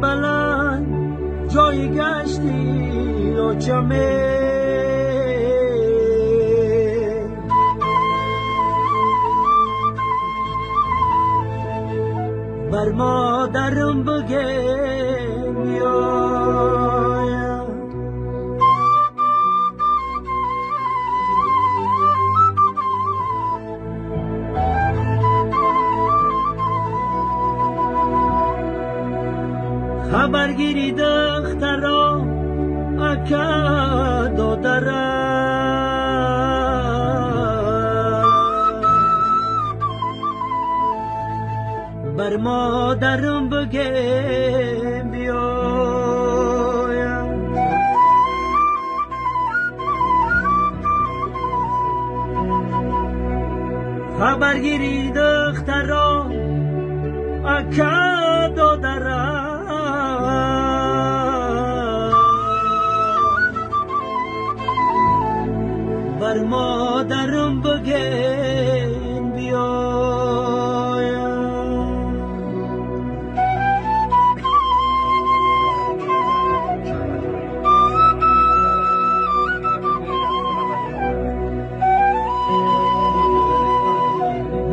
بلند جای گشتی و چمه بر مادرم بگه بیایم خبرگیری دخترا اکد و بر مادرم بگه بیایم خبرگیری دخترا اکد و بر مادرم بگه بیایم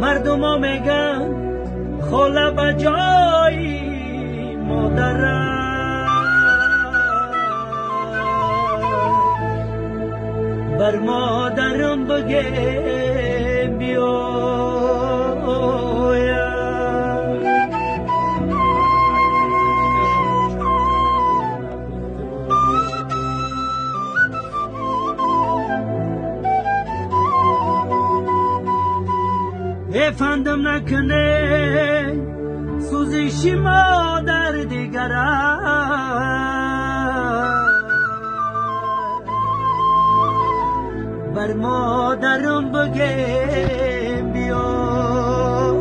مردم ها میگن خاله بجای مادرم بر مادرم بگه بیایم افندم نکنه سوزشی مادر دیگرم بر مادرم بگه بیایم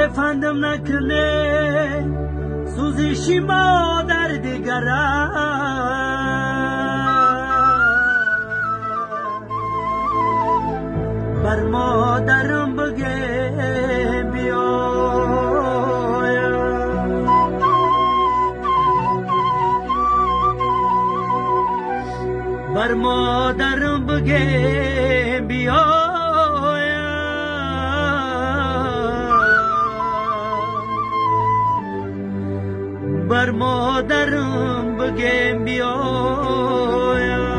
افندم نکنه سوزشی مادر دیگرم بر مادرم بگه بیایم بر مادرم بگه بیایم بر مادرم بگه بیایم